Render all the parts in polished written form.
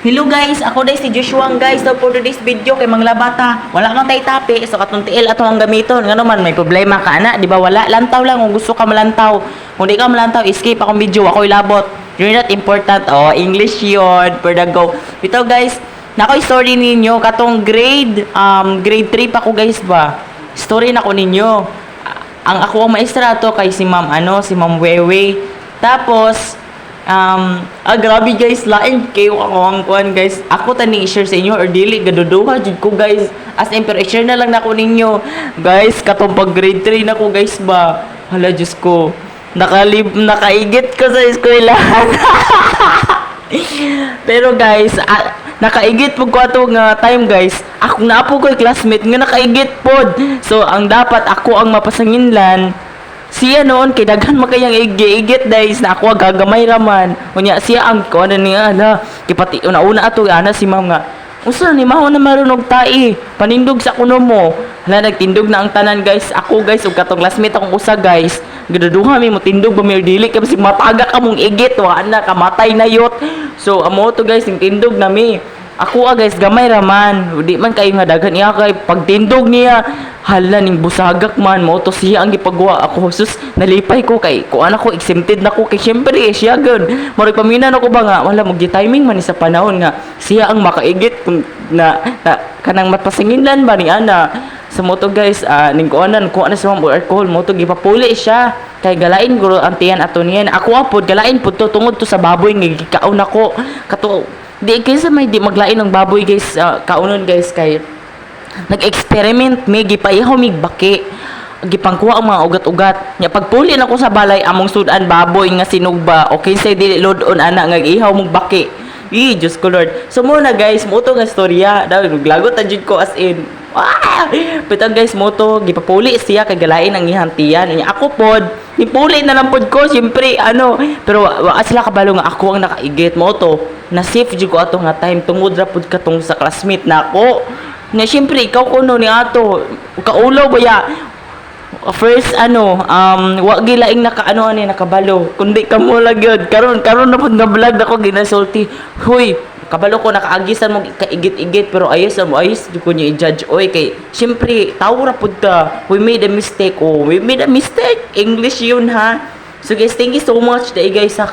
Hello guys, ako day si Joshua guys. So for today's video kay mga bata, wala man tay tapi so katong tiil ato ang gamiton. Ngano man may problema ka ana, di ba? Wala lantaw lang kung gusto ka malantaw. Kung di ka malantaw, skip akong video, ako ilabot. You're not important. Oh, English 'yon. For the go. Ito guys, nako story ninyo katong grade 3 pa ko guys ba. Story na ko ninyo. Ang ako ang maestra to kay si Ma'am Wewe. Tapos grabe guys, lain kayo ako ang kuan guys. Ako tani i-share sa inyo or dili gaduduha jud ko guys. As in pero i-share na lang nako ninyo. Guys, katong pag grade 3 na ko guys ba. Hala Diyos ko. Nakaigit ko sa eskwelahan. Pero guys, nakaigit po ko ato nga time guys. Ako na po ko'y classmate nga nakaigit pod. So ang dapat ako ang mapasanginlan. Siya noon kay daghan makayang igit guys na ako gagamay raman. Unya siya ang ko ano niya ala kipati una ato ana si ma'am nga. Unsa ni mao na marunong tai? Panindog sa kuno mo. Hala nagtindog na ang tanan guys. Ako guys ug katong classmate akong usa guys. Gaduduha mi mo tindog ba mi dili kay mataga ka mong igit wa na kamatay na yot. So amo to guys tindog na mi. Ako guys gamay raman. Di man kayo nga daghan iya kay pagtindog niya. Hala ning busagak man mo to siya ang gipagawa ako sus nalipay ko kay ko ana ko exempted na ko kay syempre siya gud murag paminan ako ba nga wala mo timing man sa panahon nga siya ang makaigit na kanang mapasinginlan ba ni ana sa moto guys ning kuanan ko ana sa mga alcohol mo to gipapuli siya kay galain guro ang tiyan ato niyan ako apod galain pud to tungod to sa baboy nga gikaon ako kato di kaysa may di maglain ng baboy guys kaunon guys kay nag-experiment may gipaihaw mig baki gipangkuha ang mga ugat-ugat nya pagpuli na ko sa balay among sudan baboy nga sinugba okay say dili lodon ana nga ihaw mong baki Diyos ko Lord so muna guys mo to nga storya daw naglagot ta jud ko as in pero guys mo to gipapuli siya kay galain ang ihantiyan nya ako pod nipuli na lang pod ko syempre pero wa sila kabalo nga ako ang nakaigit mo to na safe jud ko ato nga time tungod ra pod katong sa classmate nako na syempre ikaw kuno ni ato kaulo baya first wa gilaing ani nakabalo kundi kamo lagyod karon na pud nga vlog nako ginasulti huy kabalo ko nakaagisan mo kaigit-igit pero ayos jud ko niya i-judge oy kay syempre tawo ra pud ta we made a mistake English yun ha. So guys, thank you so much dai guys sa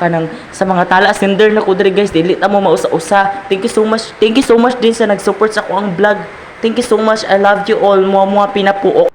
mga tala sender na ko diri guys dili ta mo mausa-usa. Thank you so much din sa nag-support sa ako ang vlog. Thank you so much. I love you all. Mua pinapuok.